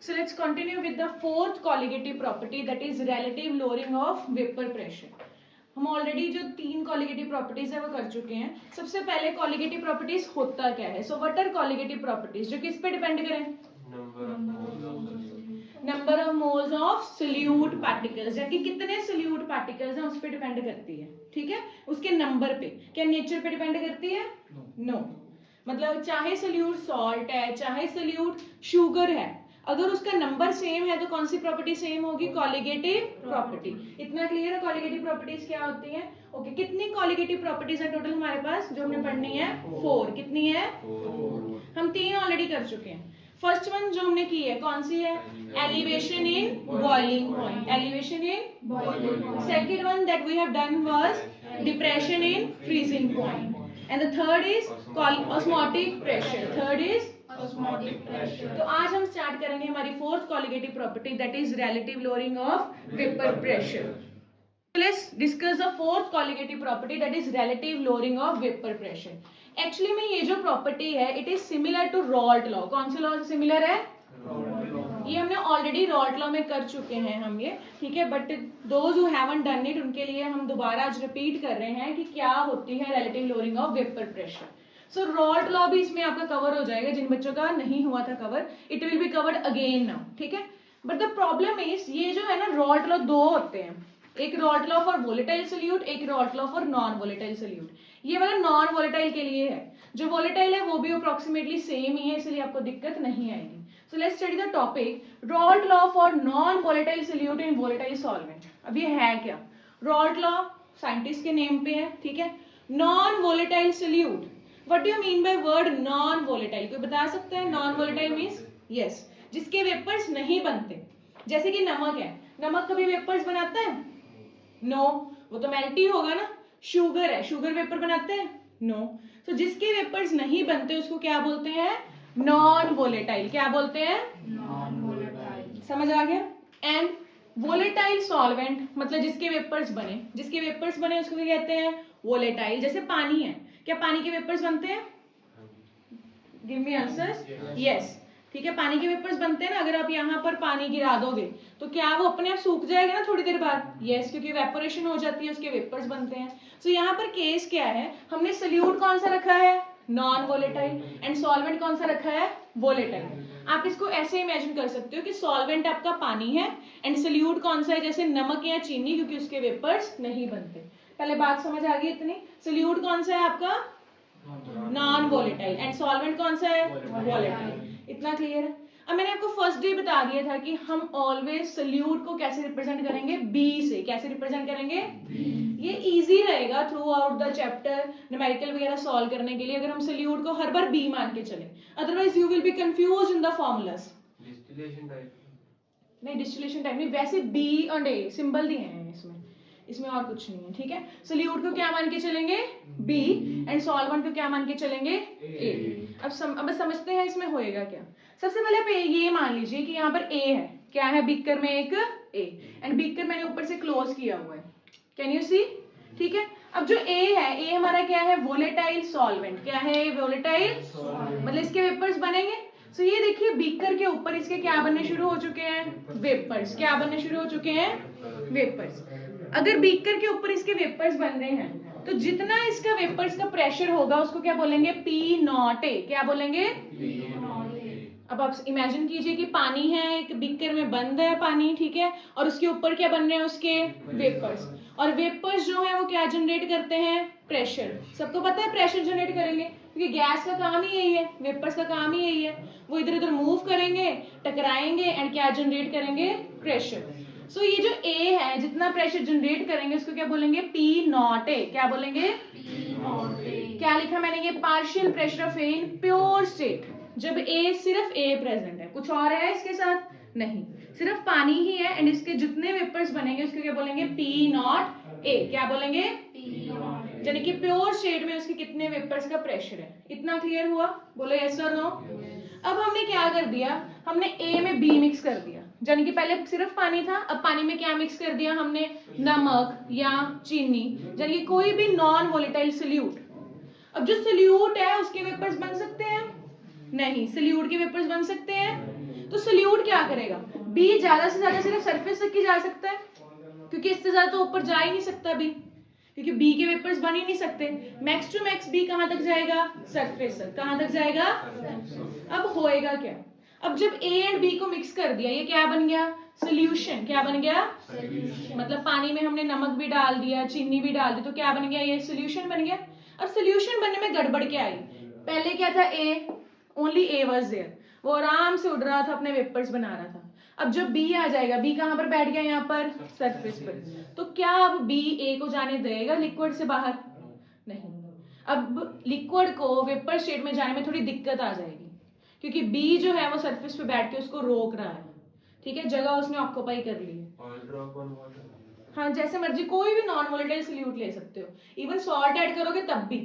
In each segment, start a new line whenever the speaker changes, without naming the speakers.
So let's continue with the fourth colligative property, that is relative lowering of vapor pressure. हम already जो 3 colligative properties है वो कर चुके हैं. सबसे पहले कॉलिगेटिव प्रॉपर्टीज होता क्या है? So what are colligative properties, जो किस पे डिपेंड करें? Number of moles of solute particles, यानी कि कितने सोल्यूट पार्टिकल्स हैं उस पे डिपेंड करती है. ठीक है, उसके नंबर पे. क्या नेचर पे डिपेंड करती है? नो. मतलब चाहे सोल्यूट सॉल्ट है, चाहे सोल्यूट शुगर है, अगर उसका नंबर सेम है तो कौन सी प्रॉपर्टी सेम होगी? Colligative property. इतना क्लियर है कॉलिगेटिव प्रॉपर्टीज क्या होती है? ओके, कितनी कॉलिगेटिव प्रॉपर्टीज है टोटल हमारे पास जो हमने पढ़नी है? 4. कितनी है? 4. हम 3 ऑलरेडी कर चुके हैं. फर्स्ट वन जो हमने की है कौन सी है? Elevation in boiling point. Elevation in boiling point. Second one that we have done was depression in freezing point. And the third is osmotic pressure. Third is osmotic pressure. तो आज हम स्टार्ट करेंगे हमारी fourth colligative property, that is relative lowering of vapour pressure. Let's discuss the fourth colligative property, that is relative lowering of vapor pressure. Actually में ये जो property है it is similar to Raoult law. कौन से law से similar है? ये हमने ऑलरेडी Raoult law में कर चुके हैं हम ये. ठीक है, but those who haven't done it उनके लिए हम दोबारा आज रिपीट कर रहे हैं कि क्या होती है relative lowering of vapor pressure. So Raoult law भी इसमें आपका कवर हो जाएगा. जिन बच्चों का नहीं हुआ था cover, it will be covered again now. ठीक है, but the problem is ये जो है ना Raoult law 2 होते हैं. एक Raoult law for volatile solute, एक Raoult law for non volatile solute. ये वाला नॉन वोलेटाइल के लिए है. जो वोलेटाइल है वो भी अप्रोक्सीमेटली सेम ही है, इसलिए आपको दिक्कत नहीं आएगी. So let's study the topic Raoult law for non volatile solute in volatile solvent. अब ये है क्या? Raoult law साइंटिस्ट के नेम पे है. ठीक है, non volatile solute. What do you mean by word non volatile? कोई बता सकता है? नॉन वोलेटाइल मीन्स यस, जिसके वेपर्स नहीं बनते. जैसे कि नमक है, नमक कभी वेपर्स बनाता है? नो, वो तो मेल्टी होगा ना. शुगर है, शुगर वेपर बनाते हैं? नो. तो जिसके वेपर्स नहीं बनते उसको क्या बोलते हैं? Non volatile. क्या बोलते हैं? Non volatile. समझ आ गया? एंड वोलेटाइल सॉल्वेंट मतलब जिसके वेपर्स बने, जिसके वेपर्स बने उसको क्या कहते हैं? वोलेटाइल. जैसे पानी है, क्या पानी के वेपर्स बनते हैं? Give me answers. यस. ठीक है, पानी के वेपर्स बनते हैं ना. अगर आप यहाँ पर पानी गिरा दोगे तो क्या वो अपने आप सूख जाएगा ना थोड़ी देर बाद? यस, क्योंकि इवेपोरेशन हो जाती है, उसके वेपर्स बनते हैं. सो यहाँ पर केस क्या है? हमने सोल्यूट कौन सा रखा है? Non volatile. एंड सॉल्वेंट कौन सा रखा है? वोलेटाइल. आप इसको ऐसे इमेजिन कर सकते हो कि सॉल्वेंट आपका पानी है एंड सोल्यूट कौन सा है? जैसे नमक या चीनी, क्योंकि उसके वेपर्स नहीं बनते. पहले बात समझ आ गई इतनी? सोल्यूट कौन सा है आपका? Non volatile. एंड सॉल्वेंट कौन सा है? वोलेटाइल. इतना क्लियर है? अब मैंने आपको फर्स्ट डे बता दिया था कि हम ऑलवेज सोल्यूट को कैसे रिप्रेजेंट करेंगे? बी से. कैसे रिप्रेजेंट करेंगे? ये इजी रहेगा through out the chapter numerical वगैरह सॉल्व करने के लिए, अगर हम सोल्यूट को हर बार बी मान के चले. Otherwise you will be confuse in the formulas. Distillation type नहीं, डिस्टिलेशन टाइप नहीं, वैसे बी एंड ए सिंबल दिए हैं इसमें, इसमें और कुछ नहीं है. ठीक है, सोल्यूट को क्या मान के चलेंगे? बी. एंड सॉल्वेंट को क्या मान के चलेंगे? ए. अब समझते हैं इसमें होएगा क्या. सबसे पहले आप ये मान लीजिए कि यहाँ पर ए है. क्या है? बीकर में एक ए. एंड बीकर मैंने ऊपर से क्लोज किया हुआ है. Can you see? ठीक है, अब जो ए है, ए हमारा क्या है? Volatile solvent. क्या है? वोलेटाइल मतलब इसके वेपर्स बनेंगे. सो ये देखिए बीकर के ऊपर इसके क्या बनने शुरू हो चुके हैं? वेपर्स. क्या बनने शुरू हो चुके हैं? वेपर्स. अगर बीकर के ऊपर इसके वेपर्स बन रहे हैं तो जितना इसका वेपर्स का प्रेशर होगा उसको क्या बोलेंगे? P not a. क्या बोलेंगे? अब आप इमेजिन कीजिए कि पानी है, एक बीकर में बंद है पानी. ठीक है, और उसके ऊपर क्या बन रहे हैं? उसके वेपर्स. और वेपर्स जो है वो क्या जनरेट करते हैं? प्रेशर. सबको पता है प्रेशर जनरेट करेंगे, क्योंकि गैस का काम ही यही है, वेपर्स का काम ही यही है. वो इधर उधर मूव करेंगे, टकराएंगे एंड क्या जनरेट करेंगे? प्रेशर. सो ये जो ए है, जितना प्रेशर जनरेट करेंगे उसको क्या बोलेंगे? P not a. क्या बोलेंगे? P not a. क्या लिखा मैंने? ये partial pressure of A in pure state. जब ए, सिर्फ ए प्रेजेंट है, कुछ और है इसके साथ? नहीं, सिर्फ पानी ही है. एंड इसके जितने वेपर्स बनेंगे उसको क्या बोलेंगे? P not a. क्या बोलेंगे? P not a. यानी कि प्योर स्टेट में उसके कितने वेपर्स का प्रेशर है. इतना क्लियर हुआ? बोलो यस और नो. अब हमने क्या कर दिया? हमने ए में बी मिक्स कर दिया. यानी कि पहले सिर्फ पानी था, अब पानी में क्या मिक्स कर दिया हमने? नमक या चीनी, यानी कि कोई भी नॉन वोलेटाइल सोल्यूट. अब जो सोल्यूट है उसके वेपर्स बन सकते हैं? नहीं. सोल्यूट के वेपर्स बन सकते हैं? तो सोल्यूट क्या करेगा, बी ज्यादा से ज्यादा सिर्फ सरफेस तक ही जा सकता है, क्योंकि इससे ज्यादा तो ऊपर जा ही नहीं सकता बी, क्योंकि बी के वेपर्स बन ही नहीं सकते। मैक्स टू मैक्स बी कहां तक जाएगा, सरफेस तक। कहां तक जाएगा? अब होएगा क्या, अब जब ए एंड बी को मिक्स कर दिया, ये क्या बन गया, सोल्यूशन। क्या बन गया? मतलब पानी में हमने नमक भी डाल दिया, चीनी भी डाल दी, तो क्या बन गया, ये सोल्यूशन बन गया। अब सोल्यूशन बनने में गड़बड़ क्या आई, पहले क्या था, ए, ओनली ए वाज देयर, वो आराम से उड़ रहा था, अपने वेपर्स बना रहा था। अब जब बी आ जाएगा, बी कहां पर बैठ गया, यहाँ पर सरफेस पर, तो क्या अब बी ए को जाने देगा लिक्विड से बाहर? नहीं। अब लिक्विड को वेपर स्टेट में जाने में थोड़ी दिक्कत आ जाएगी, क्योंकि बी जो है वो सरफेस पे बैठ के उसको रोक रहा है, ठीक है, जगह उसने ऑक्यूपाई कर ली है। हाँ, जैसे मर्जी कोई भी नॉन वोलेटाइल सोल्यूट ले सकते हो, इवन सॉल्ट ऐड करोगे तब भी,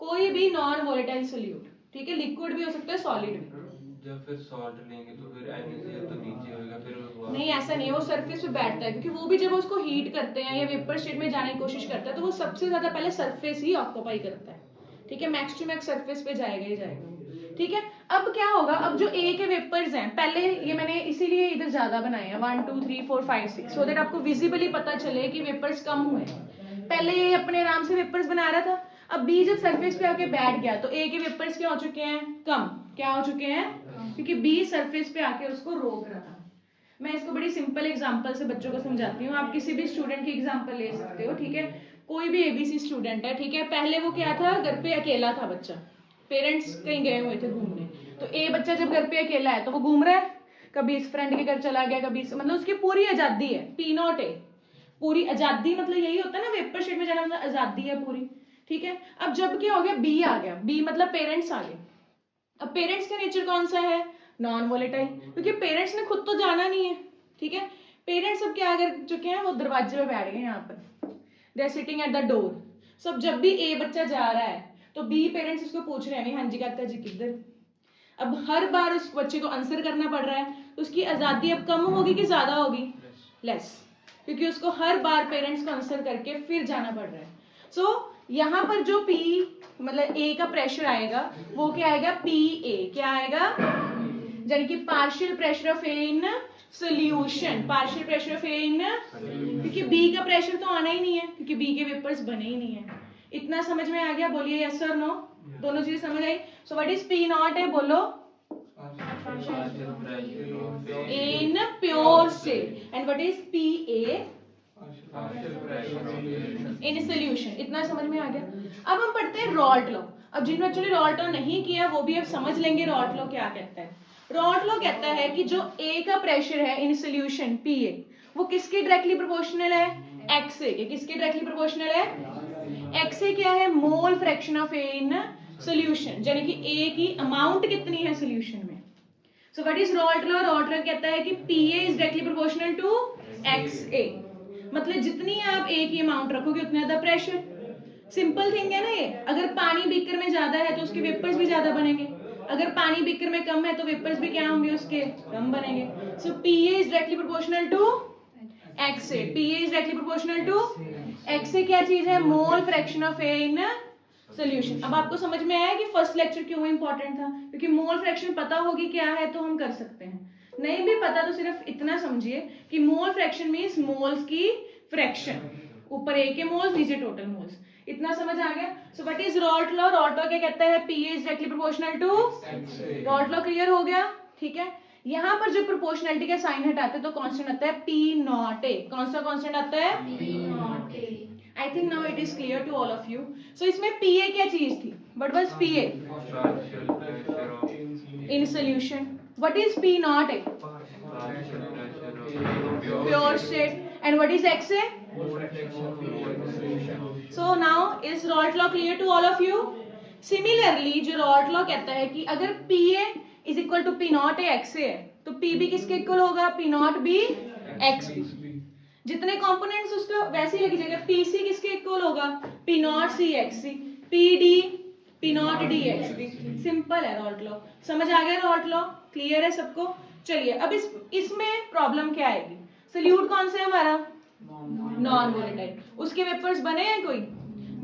कोई भी नॉन वोलेटाइल सोल्यूट, ठीक है, लिक्विड भी हो सकता है, सॉलिड भी।
जब फिर सॉल्ट लेंगे तो फिर NaCl तो नीचे होगा, फिर
नहीं, ऐसा नहीं है, वो सरफेस पे बैठता है, क्योंकि वो भी जब उसको हीट करते हैं या वेपर स्टेट में जाने की कोशिश करता है, तो वो सबसे ज्यादा पहले सरफेस ही ऑक्यूपाई करता है, ठीक है, मैक्स टू मैक्स सरफेस पे जाएगा ही जाएगा, ठीक है। अब क्या होगा, अब जो ए के वेपर्स हैं, पहले ये मैंने इसीलिए इधर ज्यादा बनाए हैं 1 2 3 4 5 6, सो दैट आपको विजिबली पता चले कि वेपर्स कम हुए हैं। पहले ये अपने आराम से वेपर्स बना रहा था, अब बी जब सरफेस पे आके बैठ गया, तो ए के वेपर्स क्या हो चुके हैं, कम। क्या हो चुके हैं, क्योंकि बी सरफेस पे आके उसको रोक रहा था। मैं इसको बड़ी सिंपल एग्जांपल से बच्चों को समझाती हूँ, आप किसी भी स्टूडेंट की एग्जांपल ले सकते हो, ठीक है, कोई भी एबीसी स्टूडेंट है, ठीक है, पहले वो क्या था, घर पे अकेला था बच्चा, पेरेंट्स कहीं गए हुए थे घूमने, तो ए बच्चा जब घर पे अकेला है तो वो घूम रहा है, कभी इस फ्रेंड के घर चला गया, कभी मतलब उसकी पूरी आजादी है, P0 है, पूरी आजादी, मतलब यही होता है ना, वेपर शेड में जाना मतलब आजादी है पूरी, ठीक है। अब जब क्या हो गया, बी आ गया, बी मतलब पेरेंट्स आ गए। अब पेरेंट्स का नेचर कौन सा है, नॉन वोलेटाइल, क्योंकि पेरेंट्स ने खुद तो जाना नहीं है, ठीक है, पेरेंट्स अब क्या कर चुके हैं, वो दरवाजे पे बैठ गए, यहाँ पर they are sitting at the door. सब जब भी ए बच्चा जा रहा है तो बी पेरेंट्स उसको पूछ रहे हैं, हाँ जी काका जी किधर। अब हर बार उस बच्चे को आंसर करना पड़ रहा है, तो उसकी आजादी अब कम होगी कि ज्यादा होगी, लेस, क्योंकि उसको हर बार पेरेंट्स को आंसर करके फिर जाना पड़ रहा है। सो यहाँ पर जो P मतलब A का प्रेशर आएगा, वो क्या आएगा, PA, क्या आएगा, यानी कि partial pressure of A in solution, partial pressure of A in, क्योंकि B का प्रेशर तो आना ही नहीं है, क्योंकि B के वेपर्स बने ही नहीं है। इतना समझ में आ गया, बोलिए यस और नो, दोनों चीजें समझ आई। सो व्हाट इज P0 है, बोलो, in pure state, and what is PA in solution. इतना समझ में आ गया। अब हम पढ़ते हैं रॉल्ट लॉ। अब जिन बच्चों ने रॉल्ट लॉ नहीं किया वो भी अब समझ लेंगे रॉल्ट लॉ क्या कहता है। रॉल्ट लॉ कहता है कि जो A का प्रेशर है इन सोल्यूशन PA, वो किसके डायरेक्टली प्रोपोर्शनल है, XA के। किसके डायरेक्टली प्रोपोर्शनल है, XA क्या है, mole fraction of A in solution, यानी कि A की अमाउंट कितनी है सोल्यूशन में। So what is Raoult law, Raoult law कहता है कि PA is directly proportional to XA, मतलब जितनी आप A की अमाउंट रखोगे उतना ज्यादा प्रेशर। सिंपल थिंग है ना ये, अगर पानी बीकर में ज्यादा है तो उसके वेपर्स भी ज्यादा बनेंगे, अगर पानी बीकर में कम है तो वेपर्स भी क्या होंगे, उसके कम बनेंगे। So PA is directly proportional to XA, PA is directly proportional to XA क्या चीज है, mole fraction of A in solution. अब आपको समझ में आया कि फर्स्ट लेक्चर क्यों इंपॉर्टेंट था, क्योंकि मोल फ्रैक्शन पता होगी क्या है तो हम कर सकते हैं, नहीं भी पता तो सिर्फ इतना समझिए कि मोल फ्रैक्शन मींस मोल्स की फ्रैक्शन, ऊपर A के मोल्स नीचे टोटल मोल्स। इतना समझ आ गया। So what is Raoult law, Raoult law क्या कहता है, PA is directly proportional to, Raoult law clear हो गया, ठीक है। यहाँ पर जब प्रोपोर्शनलिटी का साइन हटाते हैं तो कांस्टेंट आता है P0A। कौन सा कांस्टेंट आता है, P0A। I think now it is clear to all of you. So इसमें PA क्या चीज थी, what was PA in solution, what is P0A, pure state, and what is XA? So now is Rault law clear to all of you? Similarly जो Rault law कहता है कि अगर PA is equal to P0 A XA है तो PB किसके equal होगा, P0 B XB। जितने कंपोनेंट्स उसका वैसे ही लिख जाएगा, PC किसके इक्वल होगा, P0 C XC, PD P0 D XB। Simple है Rault लॉ, समझ आ गया Rault लॉ, क्लियर है सबको। चलिए अब इसमें प्रॉब्लम क्या आएगी, सोल्यूट कौन सा है हमारा, नॉन वोलेटाइल, उसके वेपर्स बने हैं कोई,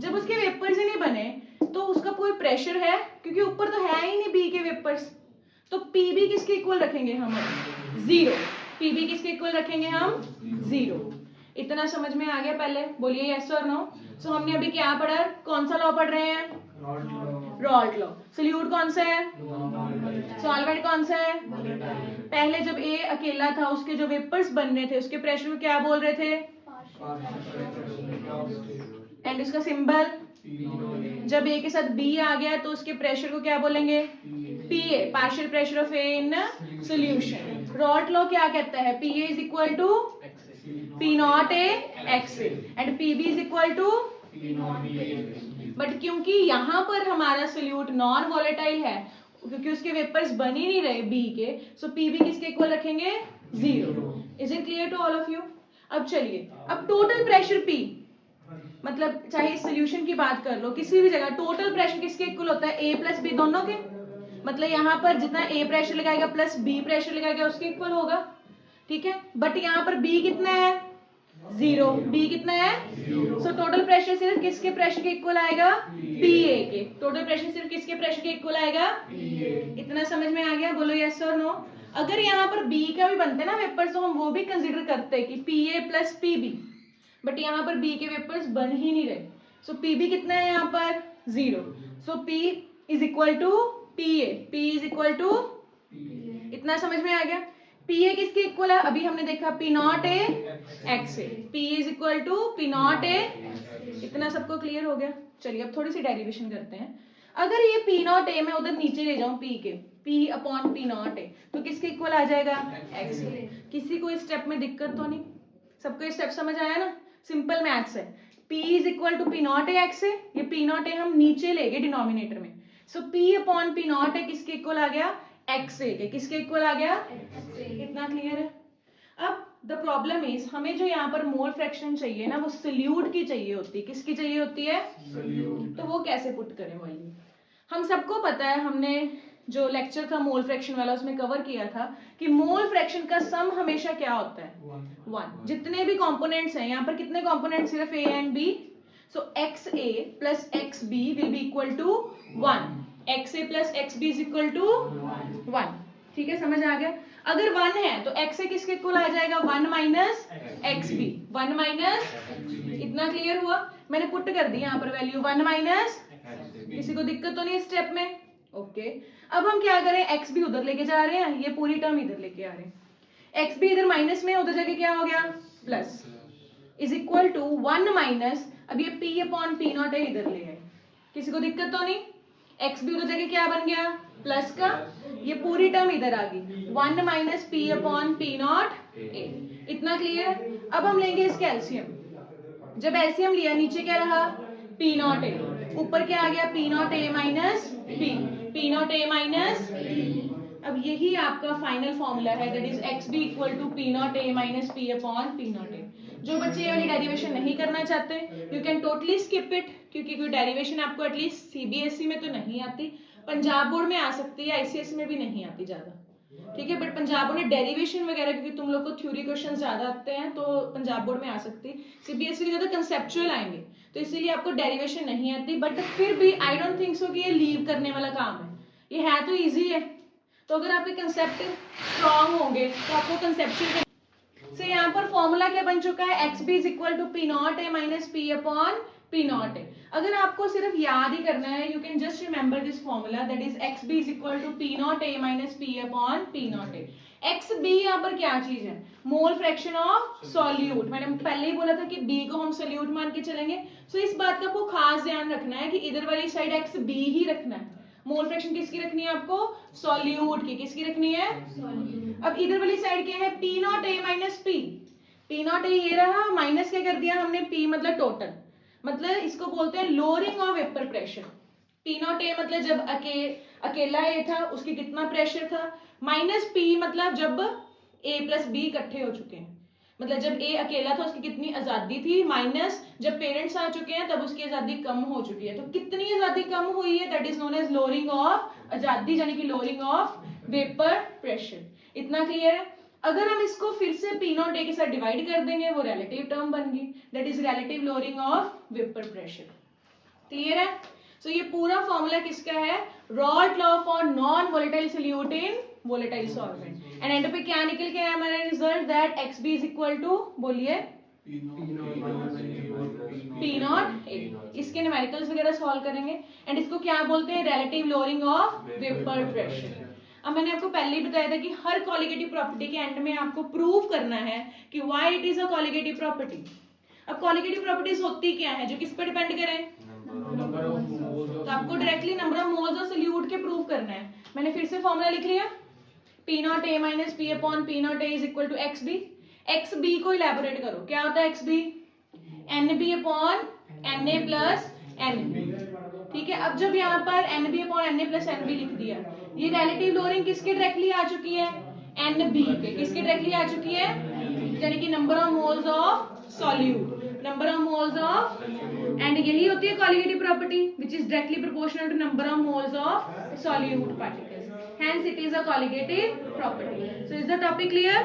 जब उसके वेपर्स ही नहीं बने तो उसका कोई प्रेशर है, क्योंकि ऊपर तो है ही नहीं बी के वेपर्स, तो पीबी किसके इक्वल रखेंगे हम? 0। पीबी किसके इक्वल रखेंगे हम? 0। इतना समझ में आ गया? पहले बोलिए यस और नो। सो हमने अभी क्या पढ़ा? कौन सा लॉ पढ़ रहे हैं? Raoult law. सोल्यूट कौन सा है? सॉल्वेंट कौन सा है? पहले जब ए अकेला था उसके जो वेपर्स बन रहे थे उसके प्रेशर को क्या बोल रहे थे? एंड उसका सिंबल? जब ए के साथ बी आ गया तो उसके प्रेशर को क्या बोलेंगे? PA, partial pressure of A in solution. Raoult law क्या कहता है? PA is equal to P not A X A and PB is equal to. But क्योंकि यहाँ पर हमारा सोल्यूट नॉन वॉलेटाइल है, क्योंकि उसके वेपर्स बन ही नहीं रहे बी के, सो पीबी किसके इक्वल रखेंगे? 0। Is it clear to all of you? अब चलिए, अब टोटल प्रेशर पी, मतलब चाहे इस सोल्यूशन की बात कर लो, किसी भी जगह टोटल प्रेशर किसके इक्वल होता है? ए प्लस बी दोनों के। मतलब यहाँ पर जितना ए प्रेशर लगाएगा प्लस बी प्रेशर लगाएगा उसके इक्वल होगा, ठीक है। बट यहाँ पर बी कितना है? 0। बी कितना है? सो टोटल प्रेशर सिर्फ किसके प्रेशर के इक्वल आएगा? पीए के। टोटल प्रेशर सिर्फ किसके प्रेशर के इक्वल आएगा? इतना समझ में आ गया? बोलो यस और नो। अगर यहाँ पर बी का भी बनते ना वेपर्स तो हम वो भी कंसिडर करते हैं कि पीए प्लस पीबी, बट यहाँ पर बी के वेपर्स बन ही नहीं रहे। सो पीबी कितना है यहाँ पर? 0। So P is equal to PA. P is equal to, इतना समझ में आ गया? पीए किसके इक्वल है? अभी हमने देखा P not A X A. P is equal to P not A. इतना सबको क्लियर हो गया? चलिए अब थोड़ी सी डेरिवेशन करते हैं। अगर ये पी नॉट ए मैं उधर नीचे ले जाऊं पी के, P upon P not a, तो किसके इक्वल आ जाएगा? एक्स ए। किसी को इस स्टेप में दिक्कत तो नहीं? सबको ये स्टेप समझ आया ना? सिंपल मैथ्स है। P is equal to P not A X A. ये पी नॉट ए हम नीचे ले गए डिनोमिनेटर में, सो P upon P not a किसके इक्वल आ गया? एक्स ए के। किसके इक्वल आ गया? इतना क्लियर है? अब द प्रॉब्लम इज हमें जो यहाँ पर मोल फ्रैक्शन चाहिए ना वो सोल्यूट की चाहिए होती है। किसकी चाहिए होती है? तो वो कैसे पुट करें वैल्यू? हम सबको पता है, हमने जो लेक्चर था मोल फ्रैक्शन वाला उसमें कवर किया था कि मोल फ्रैक्शन का सम हमेशा क्या होता है? 1। जितने भी कंपोनेंट्स हैं यहाँ पर, कितने कंपोनेंट्स? सिर्फ A and B. So X A plus X B will be equal to 1। X A plus X B is equal to 1। ठीक है, समझ आ गया? अगर 1 है तो एक्स ए किसके इक्वल आ जाएगा? 1 माइनस एक्स बी। 1 माइनस, इतना क्लियर हुआ? मैंने पुट कर दी यहाँ पर वैल्यू 1 माइनस। किसी को दिक्कत तो नहीं स्टेप में? ओके। अब हम क्या करें? एक्स भी उधर लेके जा रहे हैं, ये पूरी टर्म इधर लेके आ रहे हैं। एक्स भी इधर माइनस में, उधर जाके क्या हो गया? Plus. Is equal to 1 minus, अब ये पी अपॉन पी नॉट है इधर ले आए। किसी को दिक्कत तो नहीं? एक्स भी उधर जाके क्या बन गया? प्लस का। ये पूरी टर्म इधर आ गई 1 minus P upon P not A. इतना क्लियर है? अब हम लेंगे इसके एलसीएम। जब एलसीएम लिया नीचे क्या रहा? पी नॉट ए, ऊपर क्या आ गया? P not A minus P. P not A minus. अब यही आपका फाइनल फॉर्मूला है, that is X B equal to P not A minus P upon P not A. जो बच्चे ये वाली डेरिवेशन नहीं करना चाहते you can totally skip it, क्योंकि कोई डेरिवेशन आपको एटलीस्ट सीबीएसई में तो नहीं आती, पंजाब बोर्ड में आ सकती है, आईसीएसई में भी नहीं आती ज्यादा, ठीक है। बट पंजाब बोर्ड में डेरिवेशन वगैरह, क्योंकि तुम लोग को थ्योरी क्वेश्चन ज्यादा आते हैं तो पंजाब बोर्ड में आ सकती, सीबीएसई के ज्यादा कंसेप्चुअल आएंगे, तो इसीलिए आपको डेरिवेशन नहीं आती। बट फिर भी आई डोंट थिंक सो कि ये लीव करने वाला काम है, ये है तो ईजी है। तो अगर आपके कंसेप्ट स्ट्रॉन्ग होंगे तो आपको कंसेप्चुअल से यहाँ पर फॉर्मूला क्या बन चुका है? X B is equal to P not A minus P upon P not A. अगर आपको सिर्फ याद ही करना है, you can just remember this formula, that is X B is equal to P not A minus P upon P not A. X B यहाँ पर क्या चीज है? Mole fraction of solute. मैंने पहले ही बोला था कि बी को हम सॉल्यूट मान के चलेंगे, सो इस बात का आपको खास ध्यान रखना है कि इधर वाली साइड एक्स बी ही रखना है। मोल फ्रैक्शन किसकी रखनी है आपको? सॉल्यूट की। किसकी रखनी है? अब इधर वाली साइड क्या है? P not A minus P. P not a ये रहा, माइनस क्या कर दिया हमने? पी मतलब टोटल, मतलब इसको बोलते हैं lowering of vapour pressure. P not a मतलब जब अकेला ए था उसकी कितना प्रेशर था, माइनस पी मतलब जब ए प्लस बी इकट्ठे हो चुके हैं, मतलब जब ए अकेला था उसकी कितनी आजादी थी, माइनस जब पेरेंट्स आ चुके हैं तब उसकी आजादी कम हो चुकी है। तो कितनी आजादी कम हुई है? That is known as lowering of आजादी, यानी कि लोअरिंग ऑफ वेपर प्रेशर। इतना क्लियर है? अगर हम इसको फिर से पी नॉट ए के साथ डिवाइड कर देंगे वो रिलेटिव टर्म बन गई, that is relative lowering of vapour pressure. Clear है? सो ये पूरा फॉर्मूला किसका है, Raoult law for non volatile solute in volatile solvent. And end पे क्या निकल के आया हमारा result, that XB is equal to, बोलिए, P0A। इसके न्यूमेरिकल्स वगैरह सॉल्व करेंगे एंड इसको क्या बोलते हैं, relative lowering of vapour pressure. अब मैंने आपको पहले ही बताया था कि हर कॉलिगेटिव प्रॉपर्टी के एंड में आपको प्रूव करना है कि why it is a colligative property. अब कॉलिगेटिव प्रॉपर्टीज होती क्या है, जो किस पे डिपेंड करें, तो आपको directly number of moles of solute के प्रूव करना है। मैंने फिर से फॉर्मूला लिख लिया, P0A minus P upon P0A is equal to XB। XB को इलेबोरेट करो, क्या होता है XB, NB upon Na plus NB। ठीक है, अब जब यहाँ पर NB upon Na plus NB लिख दिया, ये रिलेटिव लोअरिंग किसके डायरेक्टली आ चुकी है, NB के, किसके डायरेक्टली आ चुकी है, यानी कि number of moles of solute, number of moles of, and यही होती है colligative property which is directly proportional to number of moles of solute particles, hence it is a colligative property. So is the topic clear?